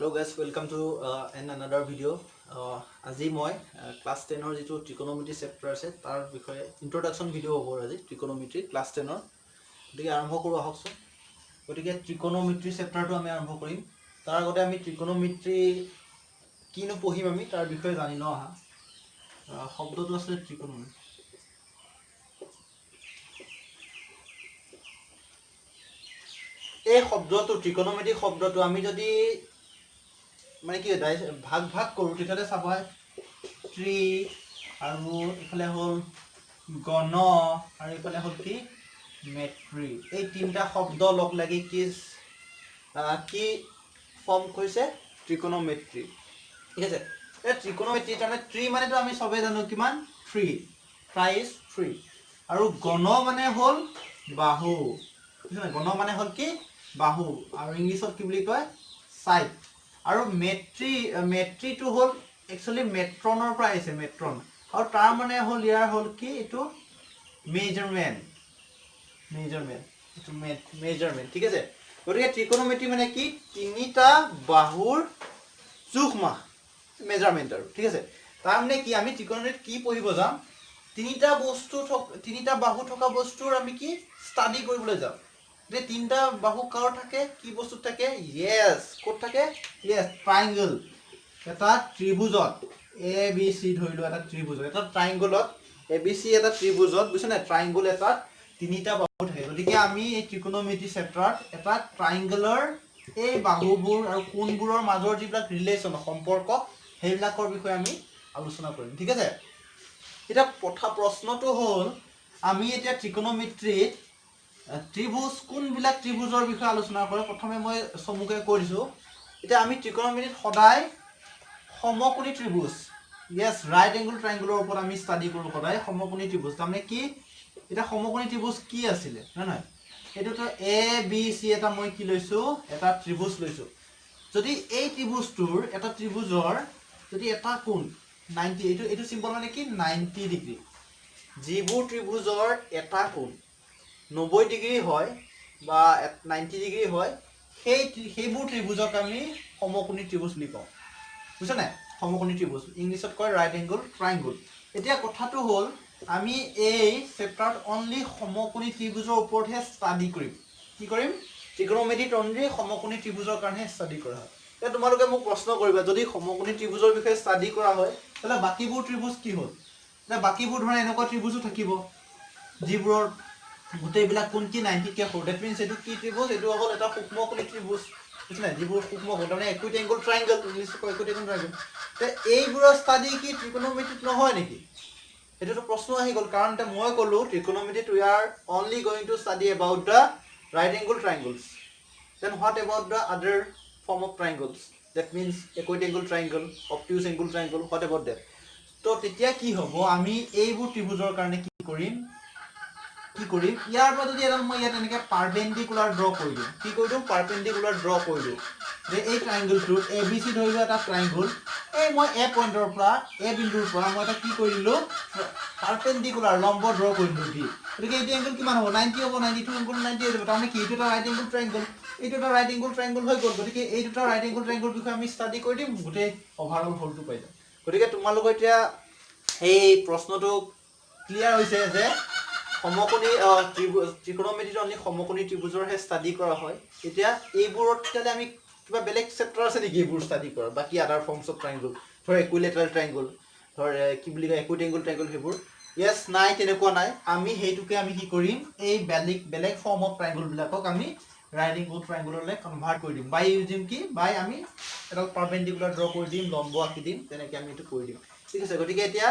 Hello guys, welcome to another video. আজি মই class 10 ৰ যেটো trigonometry chapter আছে তাৰ বিষয়ে introduction video হ'ব আজি trigonometry class 10 ৰ গতিকে আৰম্ভ কৰো আহকচোন গতিকে trigonometry chapter টো আমি আৰম্ভ কৰিম তাৰ আগতে আমি trigonometry কিনো পঢ়িম আমি তাৰ বিষয়ে জানি লওঁ আহা শব্দটো আছে trigonometry এই শব্দটো trigonometry শব্দটো আমি যদি মানে কি ভাগ ভাগ কৰো তেতিয়ালে চাবা ট্ৰি আৰু ইফালে হল গণ আৰু ইফালে হল কি মেট্ৰি এই তিনটা শব্দ লগ লাগি কি ফৰ্ম কৰিছে ট্ৰিকোনোমেট্ৰি ঠিক আছে এই ট্ৰিকোনোমেট্ৰি মানে ট্ৰি মানেটো আমি সবে জানো কিমান 3 প্ৰাইস 3 আৰু গণ মানে হল বাহু গণ মানে হল কি বাহু আৰু ইংলিছত কি বুলি কয় সাইড আৰু মেট্ৰি টু হল একচুয়ালি মেট্ৰনৰ পৰা আহিছে মেট্ৰন আৰু তাৰ মানে হল ইয়াৰ হল কি এটো মেজাৰমেন্ট ঠিক আছে গতিকে ট্ৰিকোনোমেট্ৰি মানে কি তিনিটা বাহুৰ জোখমা মেজাৰমেন্ট আৰু ঠিক আছে তাৰ মানে কি আমি ট্ৰিকোনোমেট্ৰি কি পঢ়িব যাম তিনিটা বাহু থকা বস্তুৰ আমি কি ষ্টাডি কৰিবলৈ যাম যে তিনটা বাহু কাৰ থাকে কি বস্তু থাকে ইয়েস কোট থাকে ইয়েস ট্ৰায়াঙ্গল এটা ত্ৰিভুজত এ বি সি ধৰিলো এটা ত্ৰিভুজত এটা ট্ৰায়াঙ্গলত এ বি সি এটা ত্ৰিভুজত বুঝছনে ট্ৰায়াঙ্গল এটা তিনিটা বাহু থাকে গতিকে আমি এই ট্ৰিকোনোমেট্ৰি চেপ্টাৰত এটা ট্ৰায়াঙ্গলৰ এই বাহুবোৰ আৰু কোণবোৰৰ মাজৰ যিবিলাক ৰিলেচন সম্পৰ্ক হেইবিলাকৰ বিষয়ে আমি আলোচনা কৰিম ঠিক আছে এটা প্ৰশ্নটো হল আমি এতিয়া ট্ৰিকোনোমেট্ৰিত ত্ৰিভুজ কোনবিলাক ত্ৰিভুজৰ বিষয়ে আলোচনা কৰে প্ৰথমে মই সমুখে কৈ দিছো এটা আমি ট্ৰিকোনোমেট্ৰিত সদায় সমকোণী ত্ৰিভুজ ইয়েস ৰাইট এঙ্গল ট্ৰায়াঙ্গলৰ ওপৰত আমি ষ্টাডি কৰো সদায় সমকোণী ত্ৰিভুজ তাৰমানে কি এটা সমকোণী ত্ৰিভুজ কি আছিল না নহয় এটোটো এ বি সি এটা মই কি লৈছো এটা ত্ৰিভুজ লৈছো যদি এই ত্ৰিভুজটোৰ এটা ত্ৰিভুজৰ যদি এটা কোণ 90 এটো সিম্বল মানে কি 90 ডিগ্ৰী যিবোৰ ত্ৰিভুজৰ এটা কোণ 90 ডিগ্ৰী হয় বা 90 ডিগ্ৰী হয় সেইবোৰ ত্ৰিভুজক আমি সমকোণী ত্ৰিভুজ বুলি কওঁ বুঝছ না সমকোণী ত্ৰিভুজ ইংলিছত কয় ৰাইট এঙ্গল ট্ৰায়াঙ্গল এতিয়া কথাটো হল আমি এই চেপ্টাৰত অনলি সমকোণী ত্ৰিভুজৰ ওপৰতহে ষ্টাডি কৰিম কি কৰিম ট্ৰিকোনোমেট্ৰিত অনলি সমকোণী ত্ৰিভুজৰ কাৰণে ষ্টাডি কৰা হয় এতিয়া তোমালোকে মোক প্ৰশ্ন কৰিবা যদি সমকোণী ত্ৰিভুজৰ বিষয়ে ষ্টাডি কৰা হয় তাহলে বাকিবোৰ ত্ৰিভুজ কি হল না বাকিবোৰ ধৰা এনেকুৱা ত্ৰিভুজো থাকিব যিবোৰৰ গোটেইবিলাক কোন কি 90 কে সৰু দ্যাট মিন্স এটো কি ত্ৰিভুজ এটো হল এটা সূক্ষ্মকোণী ত্ৰিভুজ বুঝছ না যিবোৰ সূক্ষ্মকোণ মানে একুইট এঙ্গল ট্ৰায়াঙ্গল ইংলিছত কয় একুইট এঙ্গল ট্ৰায়াঙ্গল তে এইবোৰৰ ষ্টাডি কি ট্ৰিকোনোমেট্ৰিত নহয় নেকি এটোটো প্ৰশ্ন আহি গল কাৰণ তে মই কলো ট্ৰিকোনোমেট্ৰিত we are only going to study about the right angle triangles then what about the other form of triangles that means equate angle triangle obtuse angle triangle what about that তো তেতিয়া কি হ'ব আমি এইবোৰ ত্ৰিভুজৰ কাৰণে কি কৰিম ইয়াৰ পৰা যদি এডাল মই ইয়াত এনেকে পাৰপেন্ডিকুলাৰ ড্ৰ কৰি দিম কি কৰি দিম পাৰপেন্ডিকুলাৰ ড্ৰ কৰি দিম যে এই ট্ৰায়াঙ্গলটো এ বি সি ধৰিলো এটা ট্ৰায়াঙ্গল এই মই এ পইণ্টৰ পৰা এ বিন্দুৰ পৰা মই এটা কি কৰি দিলো পাৰপেন্ডিকুলাৰ লম্ব ড্ৰ কৰি দিলো দি গতিকে এই এঙ্গল কিমান হ'ব 90 হ'ব 92 এঙ্গল 90 হ'ব তাৰমানে কি এইটো এটা ৰাইট এঙ্গল ট্ৰায়াঙ্গল এইটো এটা ৰাইট এঙ্গল ট্ৰায়াঙ্গল হৈ গ'ল গতিকে এই দুটা ৰাইট এঙ্গল ট্ৰায়াঙ্গল বিষয়ে আমি ষ্টাডি কৰি দিম গোটেই ওভাৰঅল হলটো পাই যাম গতিকে তোমালোক এতিয়া এই প্ৰশ্নটো ক্লিয়াৰ হৈছে যে সমকোণী ট্ৰিকোনোমেট্ৰিত অনলি সমকোণী ত্ৰিভুজৰহে ষ্টাডি কৰা হয় এতিয়া এইবোৰত তেলে আমি কিবা বেলেগ চেপ্টাৰ আছে নেকি এইবোৰ ষ্টাডি কৰা বাকি আদাৰ ফৰ্মছ অফ ট্ৰায়াঙ্গল ধৰ ইকুইলেটাৰেল ট্ৰায়াঙ্গল ধৰ কি বুলি কয় একুইট এঙ্গল ট্ৰায়াঙ্গল সেইবোৰ ইয়েস নাই তেনেকুৱা নাই আমি হেইটোকে আমি কি কৰিম এই বেলেগ ফৰ্ম অফ ট্ৰায়াঙ্গল বিলাকক আমি ৰাইট এঙ্গল ট্ৰায়াঙ্গললৈ কনভাৰ্ট কৰি দিম বাই ইউজিং কি বাই আমি এটা পাৰপেন্ডিকুলাৰ ড্ৰ কৰি দিম লম্ব আঁকি দিম তেনেকৈ আমি এটো কৰি দিম ঠিক আছে গতিকে এতিয়া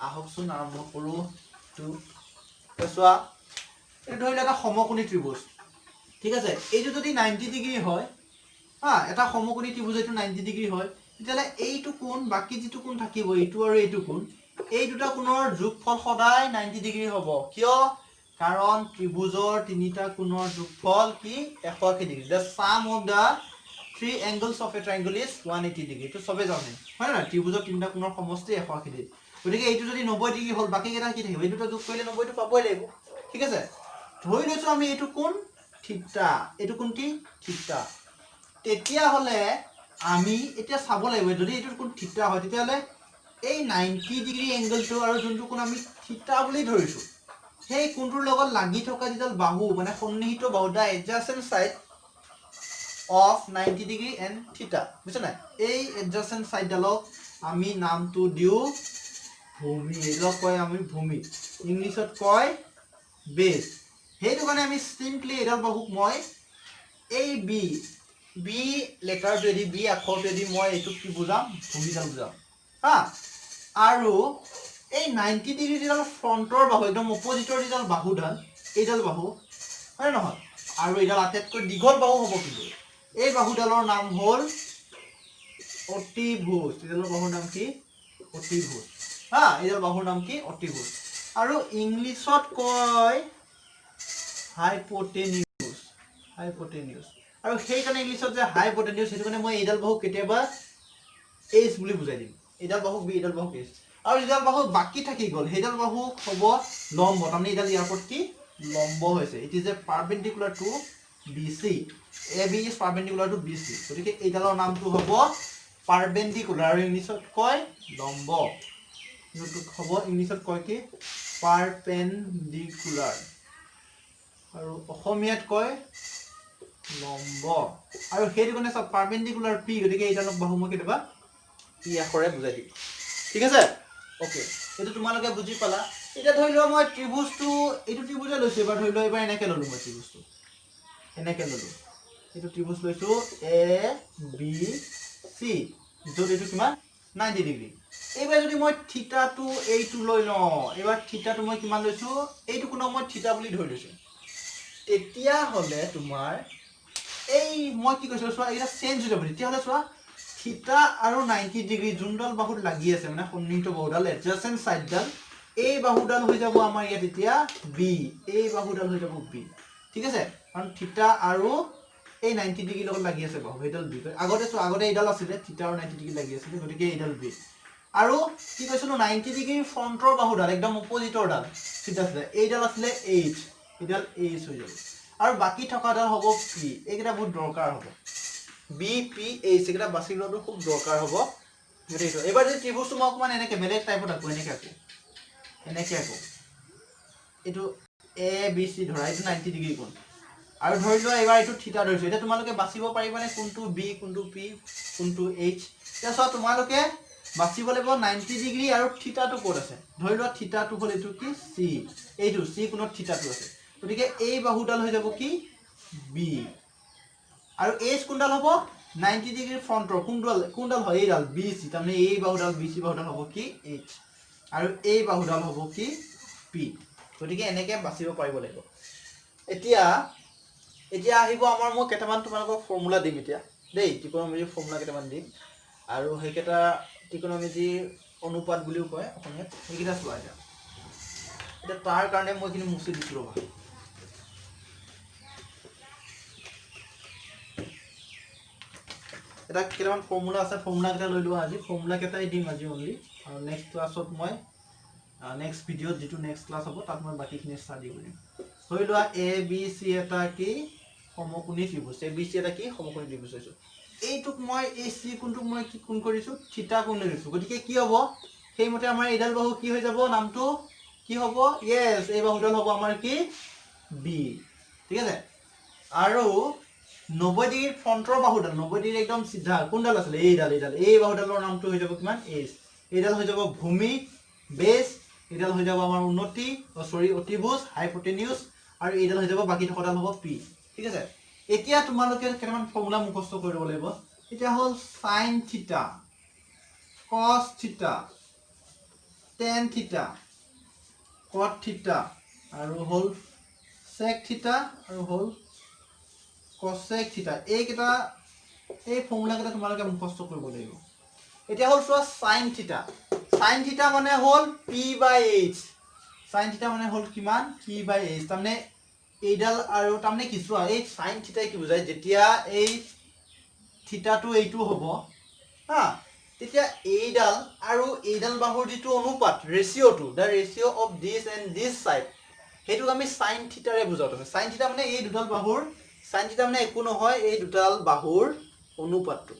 আহকচোন আৰম্ভ কৰো টু চোৱা এটা ধৰিলে এটা সমকোণী ত্ৰিভুজ ঠিক আছে এইটো যদি 90 ডিগ্ৰী হয় এটা সমকোণী ত্ৰিভুজ এইটো 90 ডিগ্ৰী হয় তেতিয়ালে এইটো কোণ বাকি যেটো কোণ থাকিব এইটো আৰু এইটো কোণ এই দুটা কোণৰ যোগফল সদায় 90 ডিগ্ৰী হ'ব কিয় কাৰণ ত্ৰিভুজৰ তিনিটা কোণৰ যোগফল কি 180 degree the sum of the three angles of a triangle is 180 degree তো সবে জানে হয় না ত্ৰিভুজৰ তিনিটা কোণৰ সমষ্টি 180 ডিগ্ৰী গতিকে এইটো যদি 90 ডিগ্ৰী হ'ল বাকি কেইটা কি থাকিব এই দুটা যোগ কৰিলে 90 টো পাবই লাগিব ঠিক আছে ধৰি লৈছো আমি এইটো কোণ থিটা এইটো কোণটি থিটা তেতিয়া হলে আমি এতিয়া চাব লাগিব যদি এইটো কোন থিতা হয় তেতিয়াহ'লে এই 90 ডিগ্ৰী এংগলটো আৰু যোনটো কোন আমি থিতা বুলি ধৰিছো সেই কোনটোৰ লগত লাগি থকা যিডাল বাহু মানে সন্নিহিত বাহু দা এডজাসেন্ট সাইড অফ 90 ডিগ্ৰী এণ্ড থিতা বুজিছা নাই এই এডজাসেন্ট সাইডডালক আমি নামটো দিও ভূমি এইডালক কয় আমি ভূমি ইংলিছত কয় বেস সেইটো কাৰণে আমি সিম্পলি এডাল বাহুক মই এই বি লেটাৰটোৱেদি বি আখৰটোৱেদি মই এইটো কি বুজাম ভূমিডাল বুজাম হা আৰু এই 90 ডিগ্ৰী যিডাল ফ্ৰণ্টৰ বাহু একদম অপজিটৰ যিডাল বাহুডাল এইডাল বাহু হয় নহয় আৰু এইডাল আটাইতকৈ দীঘল বাহু হ'ব কিন্তু এই বাহুডালৰ নাম হ'ল অতিভুজ এইডালৰ বাহুৰ নাম কি অতিভুজ হা এইডাল বাহুৰ নাম কি অতিভুজ আৰু ইংলিছত কয় হাইপোটেনিউজ আৰু সেইকাৰণে ইংলিছত যে হাইপোটেনিউজ সেইটো কাৰণে মই এইডাল বাহু কেতিয়াবা এইচ বুলি বুজাই দিম এইডাল বাহু বি এইডাল বাহু এইচ আৰু যিডাল বাহু বাকি থাকি গ'ল সেইডাল বাহু হ'ব লম্ব তাৰমানে এইডাল ইয়াৰ ওপৰত কি লম্ব হৈছে it is a perpendicular to BC AB is perpendicular to BC গতিকে এইডালৰ নামটো হ'ব পাৰপেণ্ডিকুলাৰ আৰু ইংলিছত কয় লম্ব যোনটো হ'ব ইংলিছত কয় কি পাৰপেণ্ডিকুলাৰ আৰু অসমীয়াত কয় লম্ব আৰু সেইটো কাৰণে সব পাৰপেণ্ডিকুলাৰ P গতিকে এইডালক বাহু মই কেতিয়াবা P আখৰে বুজাই দিম ঠিক আছে ওকে এইটো তোমালোকে বুজি পালা এটা ধৰি লোৱা মই ত্ৰিভুজটো এইটো ত্ৰিভুজে লৈছো এবাৰ ধৰি লোৱা এবাৰ এনেকৈ ললো মই ত্ৰিভুজটো এনেকৈ ললো এইটো ত্ৰিভুজ লৈছো ABC য'ত এইটো কিমান 90 ডিগ্ৰী এইবাৰ যদি মই থিতাটো এইটো লৈ লওঁ এবাৰ থিতাটো মই কিমান লৈছো এইটো কোনো মই থিতা বুলি ধৰি লৈছো তেতিয়া হলে তোমাৰ এই মই কি কৈছো চোৱা এটা চেঞ্জ হৈ যাব তেতিয়া হলে চোৱা থিতা আৰু 90 ডিগ্ৰী যোনডাল বাহুত লাগি আছে মানে সন্নিহিত বাহুডাল এডজাসেন্ট সাইডডাল এই বাহুডাল হৈ যাব আমাৰ ইয়াত এতিয়া বি এই বাহুডাল হৈ যাব বি ঠিক আছে কাৰণ থিতা আৰু এই 90 ডিগ্ৰী লগত লাগি আছে বাহু এইডাল বি আগতে এইডাল আছিল থিতা আৰু 90 ডিগ্ৰী লাগি আছিল গতিকে এইডাল বি আৰু কি কৈছিলো 90 ডিগ্ৰী ফ্ৰণ্টৰ বাহুডাল একদম অপজিটৰ ডাল থিতা আছে এইডাল আছিল এইচ এইডাল এইচ হৈ যাব আৰু বাকি থকাডাল হ'ব পি এইকেইটা বহুত দৰকাৰ হ'ব বি পি এইচ এইকেইটা বাছি লোৱাটো খুব দৰকাৰ হ'ব গতিকে এবাৰ যদি ত্ৰিভুজটো মই অকমান এনেকৈ বেলেগ টাইপত আকো এনেকৈ আকো এইটো এ বি চি ধৰা এইটো 90 ডিগ্ৰী কোণ আৰু ধৰি লোৱা এবাৰ এইটো থিতা ধৰিছো এতিয়া তোমালোকে বাছিব পাৰিবানে কোনটো বি কোনটো পি কোনটো এইচ এতিয়া চোৱা তোমালোকে বাছিব লাগিব 90 ডিগ্ৰী আৰু থিতাটো ক'ত আছে ধৰি লোৱা থিতাটো হ'ল এইটো কি চি এইটো চি কোণত থিতাটো আছে গতিকে এই বাহুডাল হৈ যাব কি বি আৰু এইচ কোনডাল হ'ব 90 ডিগ্ৰী ফ্ৰণ্টৰ কোনডাল হয় এইডাল বি চি তাৰমানে এই বাহুডাল বি চি বাহুডাল হ'ব কি এইচ আৰু এই বাহুডাল হ'ব কি পি গতিকে এনেকৈ বাছিব পাৰিব লাগিব এতিয়া আহিব আমাৰ মই কেইটামান তোমালোকক ফৰ্মুলা দিম এতিয়া দেই ত্ৰিকোণমিতিৰ ফৰ্মুলা কেইটামান দিম আৰু সেইকেইটা ত্ৰিকোণমিতিৰ অনুপাত বুলিও কয় অসমীয়াত সেইকেইটা চোৱা এতিয়া তাৰ কাৰণে মই এইখিনি মুচি দিছোঁ ৰ'বা এটা কেইটামান ফৰ্মুলা আছে ফৰ্মুলা কেইটা লৈ লোৱা আজি ফৰ্মুলা কেইটাই দিম আজি অনলি আৰু নেক্সট ক্লাছত মই নেক্সট ভিডিঅ'ত যিটো নেক্সট ক্লাছ হ'ব তাত মই বাকীখিনি ষ্টাডি কৰিম ধৰি লোৱা এ বি চি এটা কি সমকোণী ত্ৰিভুজ এ বি চি এটা কি সমকোণী ত্ৰিভুজ লৈছোঁ এইটোক মই এই চি কোণটোক মই কি কোণ কৰিছোঁ থিতা কোণ লৈ লৈছোঁ গতিকে কি হ'ব সেইমতে আমাৰ এইডাল বাহু কি হৈ যাব নামটো কি হ'ব য়েছ এই বাহুডাল হ'ব আমাৰ কি বি ঠিক আছে আৰু 90 ডিগ্ৰী ফ্ৰণ্টৰ বাহুডাল 90 ডিগ্ৰী একদম সিধা কোনডাল আছিল এইডাল এই বাহুডালৰ নামটো হৈ যাব কিমান এইচ এইডাল হৈ যাব ভূমি বেছ এইডাল হৈ যাব আমাৰ উন্নতি অতিভুজ হাইপোটেনিউজ আৰু এইডাল হৈ যাব বাকি থকাডাল হ'ব পি ঠিক আছে এতিয়া তোমালোকে কেইটামান ফৰ্মুলা মুখস্থ কৰি ল'ব লাগিব এতিয়া হ'ল sin থিটা cos থিটা tan থিটা cot থিটা আৰু হ'ল sec থিটা আৰু হ'ল cosec থিটা এইকেইটা এই ফৰ্মুলা কেইটা তোমালোকে মুখস্থ কৰিব লাগিব এতিয়া হ'ল চোৱা sin থিটা মানে হ'ল p/h sin থিটা মানে হ'ল কিমান p/h তাৰমানে এইডাল আৰু তাৰমানে কি চোৱা এই sin থিটাই কি বুজায় যেতিয়া এই থিটাটো এইটো হ'ব হা তেতিয়া এইডাল আৰু এইডাল বাহুৰ যিটো অনুপাত ৰেচিঅ'টো the ratio' of this and this side সেইটোক আমি sin থিটাৰে বুজাওঁ sin থিটা মানে এই দুডাল বাহুৰ sin থিটা মানে একো নহয় এই দুডাল বাহুৰ অনুপাতটো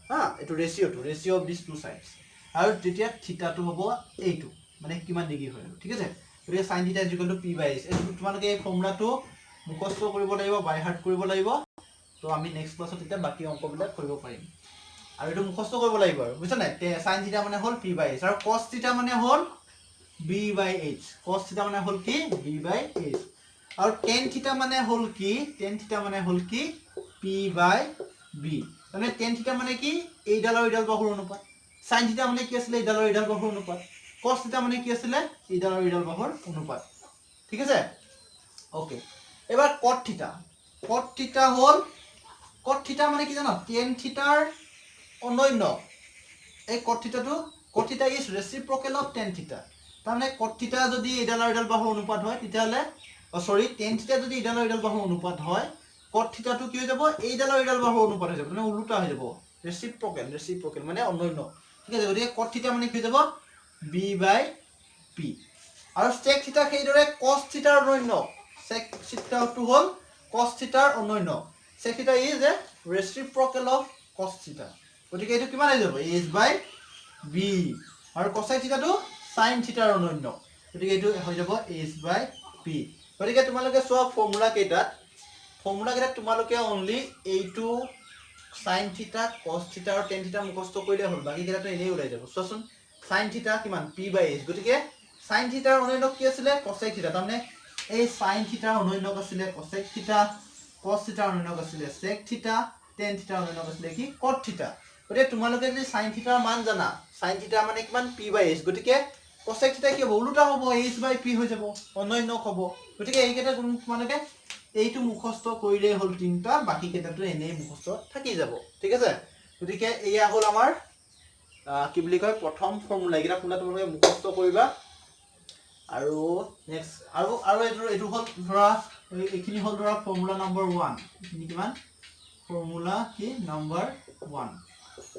হা এইটো ratio of this two sides আৰু তেতিয়া থিটাটো হ'ব এইটো মানে কিমান ডিগ্ৰী হয় ঠিক আছে গতিকে sin থিটা p/s এইটো তোমালোকে এই ফৰ্মুলাটো মুখস্থ কৰিব লাগিব বাই হাৰ্ট কৰিব লাগিব তো আমি নেক্সট ক্লাছত এটা বাকি অংকবিলাক কৰিব পাৰিম আৰু এইটো মুখস্থ কৰিব লাগিব আৰু বুজিছা নাই sin থিটা মানে হ'ল p/s আৰু cos থিটা মানে হ'ল b/h cos থিটা মানে হ'ল কি b/h আৰু tan থিটা মানে হ'ল কি p/b মানে tan থিটা মানে কি এইডাল আৰু এইডাল বাহুৰ অনুপাত sin থিটা মানে কি আছিল এইডাল আৰু এইডাল বাহুৰ অনুপাত cos থিটা মানে কি আছিল এইডাল আৰু এইডাল বাহুৰ অনুপাত ঠিক আছে ওকে এবাৰ cot থিটা হ'ল cot থিটা মানে কি জানো tan থিটাৰ অনন্য এই cot থিটা ইজ ৰেচিপ্ৰকেল অফ tan থিটা তাৰমানে cot থিটা যদি এইডাল আৰু এইডাল বাহুৰ অনুপাত হয় তেতিয়াহলে সৰি tan থিটা যদি এইডাল আৰু এইডাল বাহুৰ অনুপাত হয় cot থিটাটো কি হৈ যাব এইডাল আৰু এইডাল বাহুৰ অনুপাত হৈ যাব মানে উল্টা হৈ যাব ৰেচিপ্ৰকেল মানে অনন্য ঠিক আছে গতিকে cot থিটা মানে কি হৈ যাব b/p আৰু sec থিটা সেইদৰে cos থিটাৰ অনন্য sec থিটাটো হ'ল cos থিটাৰ অনন্য sec থিটা ইজ এ ৰেচিপ্ৰকেল অফ cos থিটা গতিকে এইটো কিমান হৈ যাব h/b আৰু cosec থিটাটো sin থিটাৰ অনন্য গতিকে এইটো হৈ যাব h/p গতিকে তোমালোকে চোৱা ফৰ্মুলা কেইটা তোমালোকে অনলি এইটো sin থিটা cos থিটা আৰু tan থিটা মুখস্থ কৰিলে হ'ল বাকি কেইটাটো এনেই ওলাই যাব চোৱাচোন sin থিটা কিমান p/h গতিকে sin থিটাৰ অনন্য কি আছিল cosec থিটা তাৰমানে এই sin থিটাৰ অনন্য আছিল cosec থিটা cos থিটাৰ অনন্য আছিল sec থিটা tan থিটাৰ অনন্য আছিল কি cot থিটা গতিকে তোমালোকে যদি sin থিটাৰ মান জানা sin থিটা মানে কিমান p/h গতিকে cosec থিটা কি হ'ব উল্টা হ'ব h/p হৈ যাব অনন্য হ'ব গতিকে এই কেইটা তোমালোকে এইটো মুখস্থ কৰিলে হ'ল তিনটা বাকি কেইটাটো এনেই মুখস্থ থাকি যাব ঠিক আছে গতিকে এয়া হ'ল আমাৰ কি বুলি কয় প্ৰথম ফৰ্মুলা এইটা তোমালোকে মুখস্থ কৰিবা আৰু নেক্সট আৰু এইটো হ'ল ধৰা এইখিনি হ'ল ধৰা ফৰ্মুলা নম্বৰ 1 এইখিনি কিমান ফৰ্মুলা কি নম্বৰ 1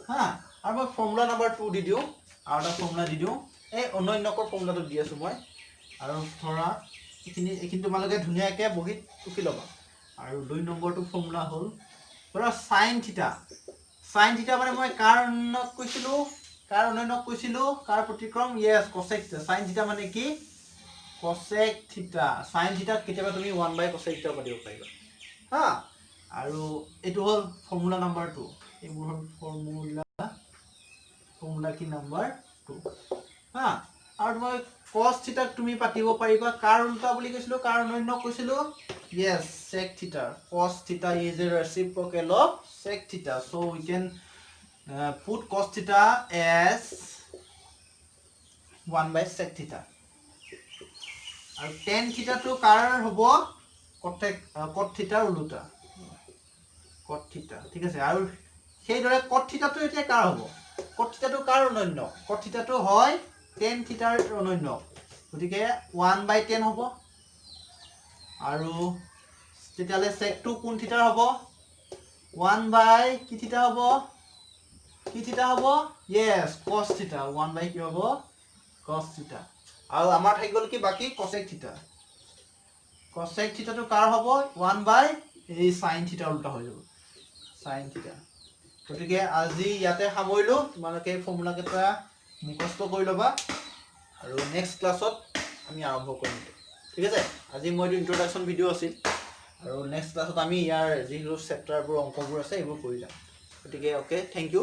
হা আৰু মই ফৰ্মুলা নম্বৰ 2 দি দিও আৰু এটা ফৰ্মুলা দি দিও এই অনন্যকৰ ফৰ্মুলাটো দি আছো মই আৰু ধৰা এইখিনি তোমালোকে ধুনীয়াকৈ বহিত টুকি ল'বা আৰু 2 নম্বৰটো ফৰ্মুলা হ'ল ধৰা sin থিটা মানে মই কাৰ অনন্যক কৈছিলো কাৰ প্ৰতিক্ৰম yes cosec থিটা sin থিটা মানে কি cosec থিটা sin থিটা কেতিয়াবা তুমি 1/cosec থিটা পাতিব পাৰিবা হা আৰু এটো হ'ল ফৰ্মুলা নম্বৰ 2 এইবোৰ হ'ল ফৰ্মুলা কি নম্বৰ 2 হা আৰু মই cos থিটা তুমি পাতিব পাৰিবা কাৰ উল্টা বুলি কৈছিলো কাৰ অনন্য কৈছিলো yes sec theta cos theta is a reciprocal of sec theta so we can put cos theta as 1/sec theta আৰু tan theta to কাৰ হ'ব cot theta উল্টা cot theta ঠিক আছে আৰু সেই দৰে cot theta to এতিয়া কাৰ হ'ব cot theta to কাৰ অনন্য cot theta to হয় tan theta ৰ অনন্য গতিকে 1/tan হ'ব আৰু তেতিয়ালে sec to কোন থিটাৰ হ'ব 1/ কি থিটা হ'ব yes cos থিটা 1/ কি হ'ব cos থিটা আৰু আমাৰ থাকি গ'ল কি বাকি cosec থিটা to কাৰ হ'ব 1/ এই sin থিটা উল্টা হৈ যাব sin থিটা গতিকে আজি ইয়াতে সামৰিলো তোমালোকে ফৰ্মুলা কেইটা মুখস্থ কৰি ল'বা আৰু নেক্সট ক্লাছত আমি আৰম্ভ কৰিম ঠিক আছে আজি মই ইন্ট্ৰোডাকচন ভিডিও আছিল আৰু নেক্সট ক্লাছত আমি ইয়াৰ যিটো চেপ্টাৰবোৰ অংকবোৰ আছে এইবোৰ কৰি যাম গতিকে ওকে থ্যাংক ইউ